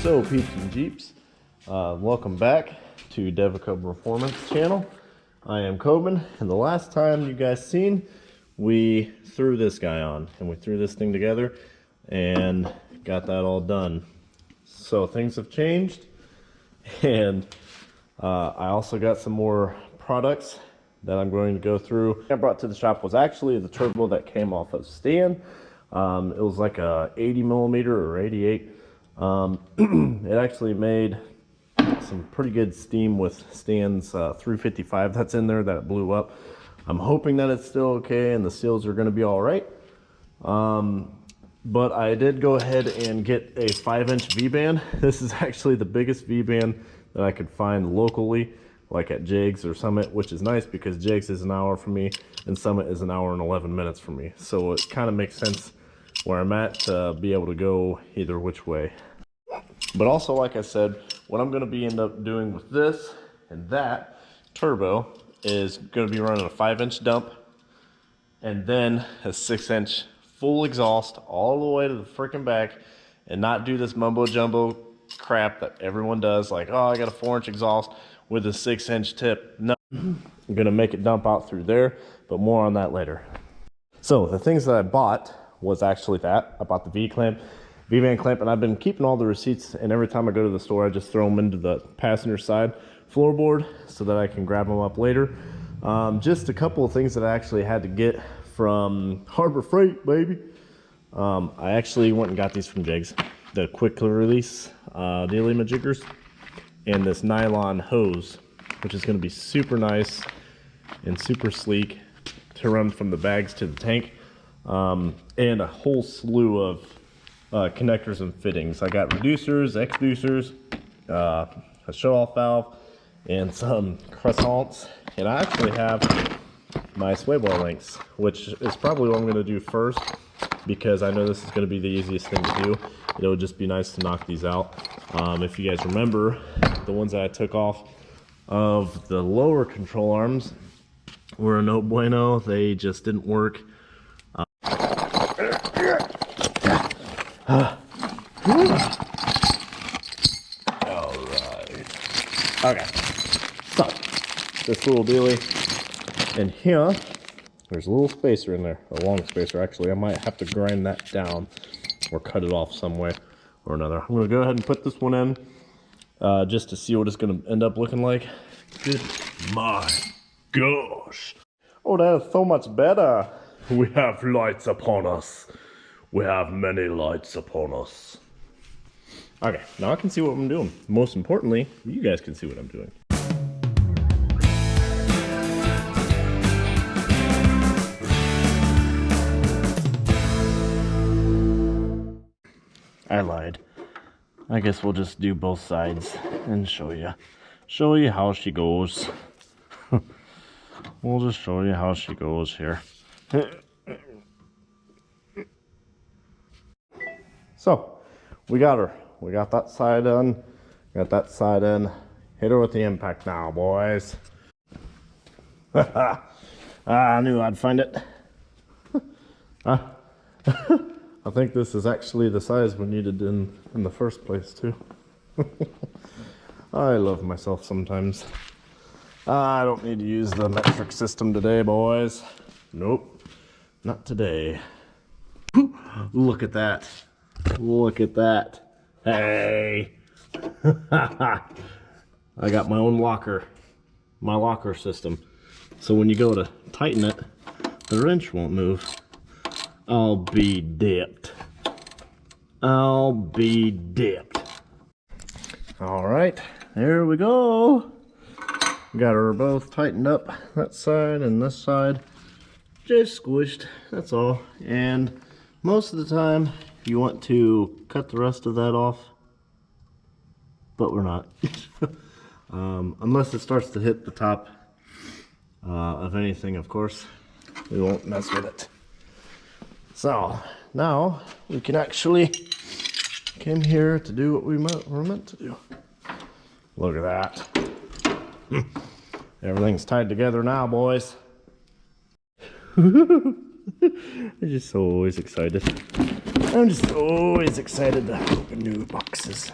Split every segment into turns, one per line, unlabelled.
So peeps and jeeps, welcome back to Devico Performance channel. I am Coben, and the last time you guys seen, we threw this guy on, and we threw this thing together and got that all done. So things have changed, and I also got some more products that I'm going to go through. What I brought to the shop was actually the turbo that came off of Stan. It was like a 80 millimeter or 88. It actually made some pretty good steam with Stan's 355 that's in there that blew up. I'm hoping that it's still okay and the seals are going to be all right. But I did go ahead and get a 5-inch V-band. This is actually the biggest V-band that I could find locally, like at Jags or Summit, which is nice because Jags is an hour for me and Summit is an hour and 11 minutes for me. So it kind of makes sense where I'm at to be able to go either which way. But also, like I said, what I'm going to be end up doing with this and that turbo is going to be running a 5-inch dump and then a 6-inch full exhaust all the way to the freaking back, and not do this mumbo jumbo crap that everyone does, like, oh, I got a 4-inch exhaust with a 6-inch tip. No, I'm going to make it dump out through there, but more on that later. So the things that I bought was actually that. I bought the V-band clamp, and I've been keeping all the receipts, and every time I go to the store I just throw them into the passenger side floorboard so that I can grab them up later. Just a couple of things that I actually had to get from Harbor Freight, baby. I actually went and got these from Jags, the quick release dealy majiggers, and this nylon hose, which is going to be super nice and super sleek to run from the bags to the tank, and a whole slew of connectors and fittings. I got reducers, exducers, a show-off valve, and some croissants. And I actually have my sway bar links, which is probably what I'm going to do first, because I know this is going to be the easiest thing to do. It would just be nice to knock these out. If you guys remember, the ones that I took off of the lower control arms were a no bueno. They just didn't work. Alright. Okay. So, this little dealy in here, there's a little spacer in there, a long spacer actually. I might have to grind that down or cut it off some way or another. I'm going to go ahead and put this one in just to see what it's going to end up looking like. Good my gosh. Oh, that is so much better. We have lights upon us. We have many lights upon us. Okay, now I can see what I'm doing. Most importantly, you guys can see what I'm doing. I lied. I guess we'll just do both sides and show you how she goes. We'll just show you how she goes here. So, we got her. We got that side in. Got that side in. Hit her with the impact now, boys. I knew I'd find it. I think this is actually the size we needed in the first place, too. I love myself sometimes. I don't need to use the metric system today, boys. Nope, not today. Look at that. Look at that. Hey. I got my own locker. My locker system. So when you go to tighten it, the wrench won't move. I'll be dipped. I'll be dipped. Alright, there we go. Got her both tightened up, that side and this side. Just squished, that's all. And most of the time, you want to cut the rest of that off, but we're not. Unless it starts to hit the top of anything, of course, we won't mess with it. So now we can actually come here to do what we were meant to do. Look at that. Everything's tied together now, boys. I'm just always excited. I'm just always excited to open new boxes.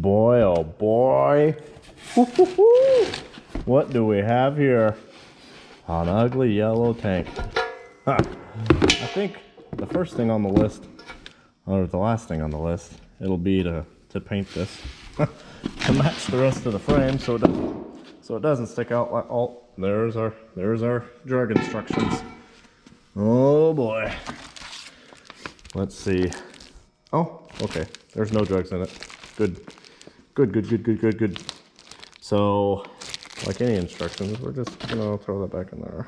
Boy, oh boy. Woo-hoo-hoo. What do we have here? An ugly yellow tank. Huh. I think the first thing on the list, or the last thing on the list, it'll be to paint this to match the rest of the frame so it doesn't stick out like, oh, there's our drug instructions. Oh boy. Let's see. Oh, okay. There's no drugs in it. Good. So, like any instructions, we're just gonna throw that back in there.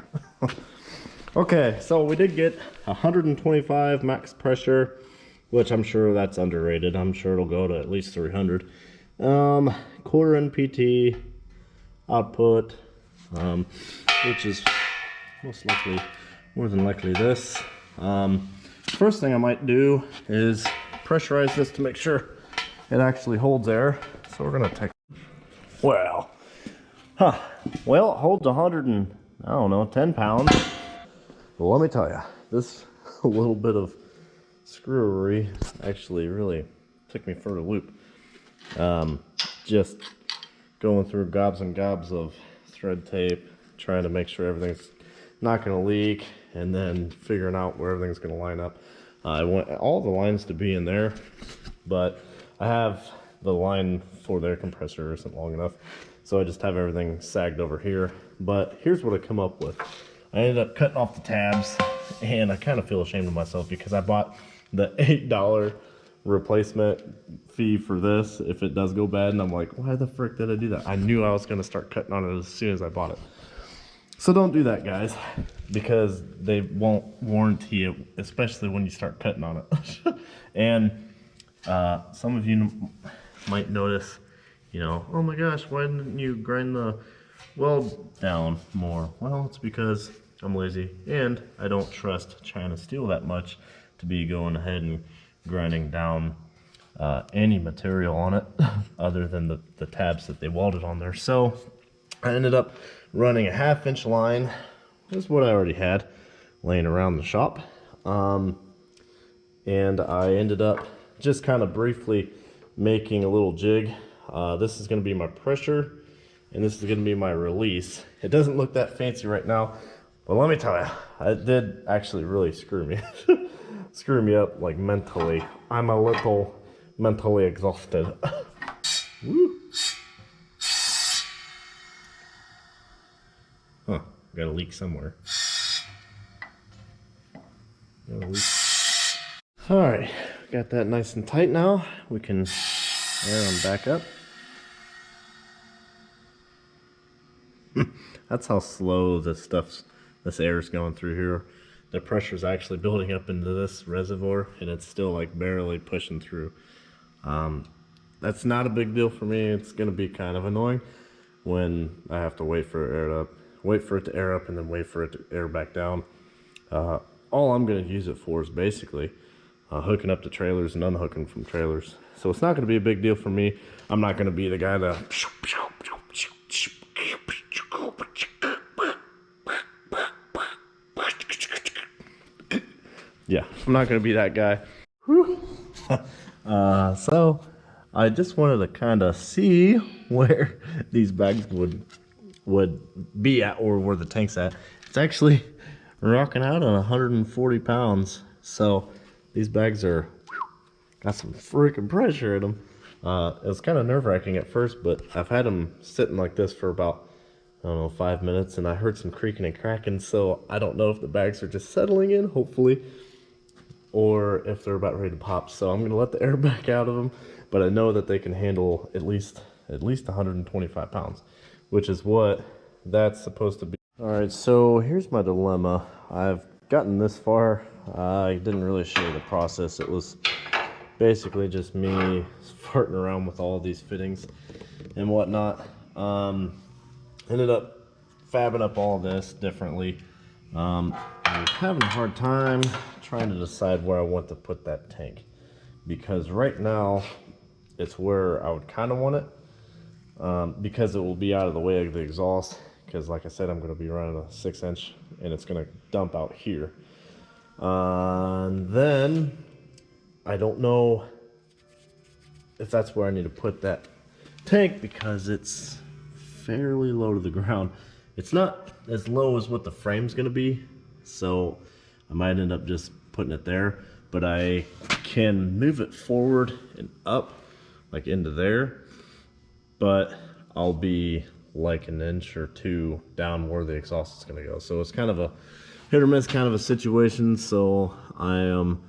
Okay, so we did get 125 max pressure, which I'm sure that's underrated. I'm sure it'll go to at least 300. Quarter NPT output, which is more than likely this. First thing I might do is pressurize this to make sure it actually holds air. So we're gonna take, well, it holds 10 pounds. Well, let me tell you, this a little bit of screwery actually really took me for a loop. Just going through gobs and gobs of thread tape, trying to make sure everything's not going to leak, and then figuring out where everything's going to line up. I want all the lines to be in there, but I have the line for their compressor isn't long enough, so I just have everything sagged over here. But here's what I come up with. I ended up cutting off the tabs, and I kind of feel ashamed of myself because I bought the $8 replacement fee for this if it does go bad, and I'm like, why the frick did I do that? I knew I was going to start cutting on it as soon as I bought it. So don't do that, guys, because they won't warranty it, especially when you start cutting on it. And some of you might notice, you know, oh my gosh, why didn't you grind the weld down more? Well, it's because I'm lazy and I don't trust China steel that much to be going ahead and grinding down any material on it other than the tabs that they welded on there. So I ended up running a 1/2 inch line. This is what I already had laying around the shop. And I ended up just kind of briefly making a little jig. This is going to be my pressure, and this is going to be my release. It doesn't look that fancy right now, but let me tell you, it did actually really screw me up like mentally. I'm a little mentally exhausted. Woo. Huh, got a leak somewhere. All right, got that nice and tight now. We can air them back up. That's how slow this air is going through here. The pressure is actually building up into this reservoir, and it's still like barely pushing through. That's not a big deal for me. It's going to be kind of annoying when I have to wait for it to air up, and then wait for it to air back down. All I'm going to use it for is basically hooking up to trailers and unhooking from trailers. So it's not going to be a big deal for me. I'm not going to be the guy that yeah, I'm not going to be that guy. So I just wanted to kind of see where these bags would be at, or where the tank's at. It's actually rocking out on 140 pounds. So these bags are got some freaking pressure in them. It was kind of nerve-wracking at first, but I've had them sitting like this for about, I don't know, 5 minutes, and I heard some creaking and cracking. So I don't know if the bags are just settling in, hopefully, or if they're about ready to pop. So I'm gonna let the air back out of them, but I know that they can handle at least 125 pounds, which is what that's supposed to be. All right, so here's my dilemma. I've gotten this far. I didn't really show you the process. It was basically just me farting around with all these fittings and whatnot. Ended up fabbing up all this differently. I'm having a hard time trying to decide where I want to put that tank, because right now it's where I would kind of want it, because it will be out of the way of the exhaust, because like I said, I'm going to be running a 6-inch and it's going to dump out here. And then I don't know if that's where I need to put that tank, because it's fairly low to the ground. It's not as low as what the frame's gonna be, so I might end up just putting it there, but I can move it forward and up, like into there, but I'll be like an inch or two down where the exhaust is gonna go. So it's kind of a hit or miss kind of a situation, so I am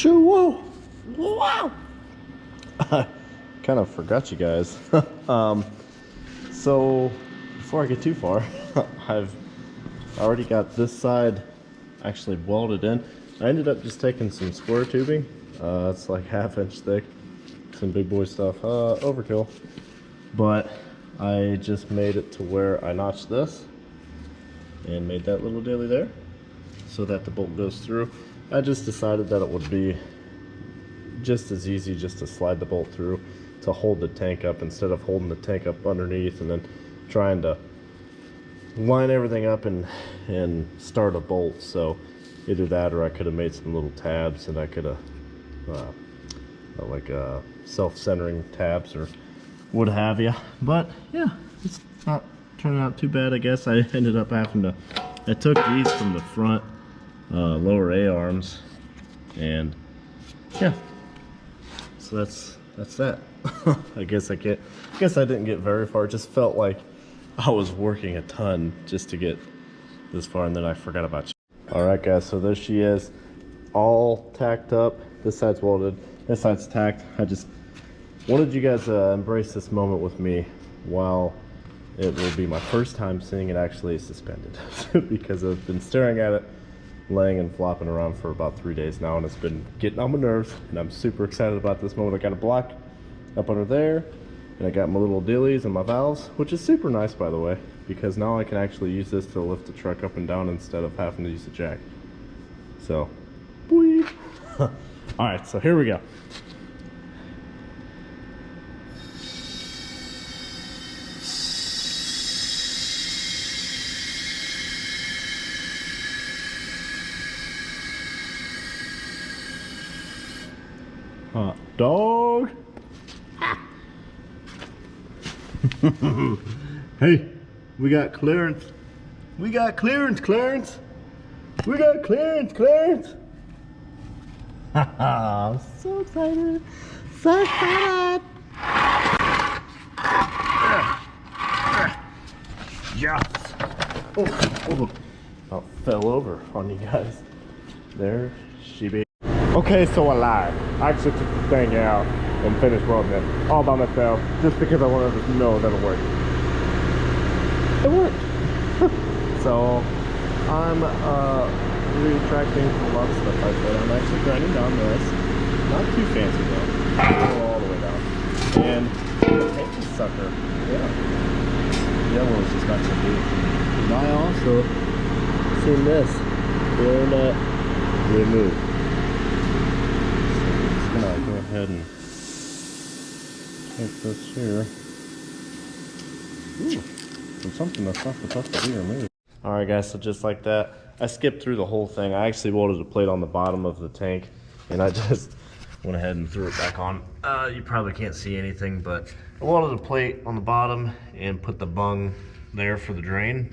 whoa, wow. I kind of forgot you guys. So before I get too far, I've already got this side actually welded in. I ended up just taking some square tubing. It's like 1/2 inch thick, some big boy stuff, overkill. But I just made it to where I notched this and made that little dilly there so that the bolt goes through. I just decided that it would be just as easy just to slide the bolt through to hold the tank up, instead of holding the tank up underneath and then trying to line everything up and start a bolt. So either that, or I could have made some little tabs, and I could have like self-centering tabs or what have you. But yeah, it's not turning out too bad, I guess. I ended up having to, I took these from the front lower A arms, and yeah, so that's that. I guess I didn't get very far. It just felt like I was working a ton just to get this far, and then I forgot about you. All right, guys, so there she is, all tacked up. This side's welded, this side's tacked. I just wanted you guys to embrace this moment with me while it will be my first time seeing it actually suspended, because I've been staring at it laying and flopping around for about 3 days now, and it's been getting on my nerves, and I'm super excited about this moment. I got a block up under there, and I got my little dillies and my valves, which is super nice, by the way, because now I can actually use this to lift the truck up and down instead of having to use the jack. So, boing. All right, so here we go. Hot dog. Hey, we got clearance. We got clearance, Clarence. We got clearance, Clarence. I'm so excited. So excited. Yes. Oh, I fell over on you guys. There she be. Okay, so I lied. I actually took the thing out and finished welding it all by myself, just because I wanted to know that it worked. It worked. So I'm retracting a lot of stuff I said. I'm actually grinding down this. Not too fancy though. Go all the way down. And the paint sucker, yeah. Yellow is just not so good. And I also seen this. Will not remove. So I'm just gonna go ahead and take this here. Ooh, from something that's not supposed to be removed. Alright guys, so just like that, I skipped through the whole thing. I actually welded a plate on the bottom of the tank, and I just went ahead and threw it back on. You probably can't see anything, but I welded a plate on the bottom and put the bung there for the drain.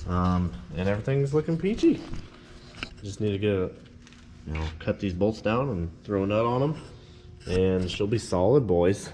And everything's looking peachy. Just need to get a, cut these bolts down and throw a nut on them, and she'll be solid, boys.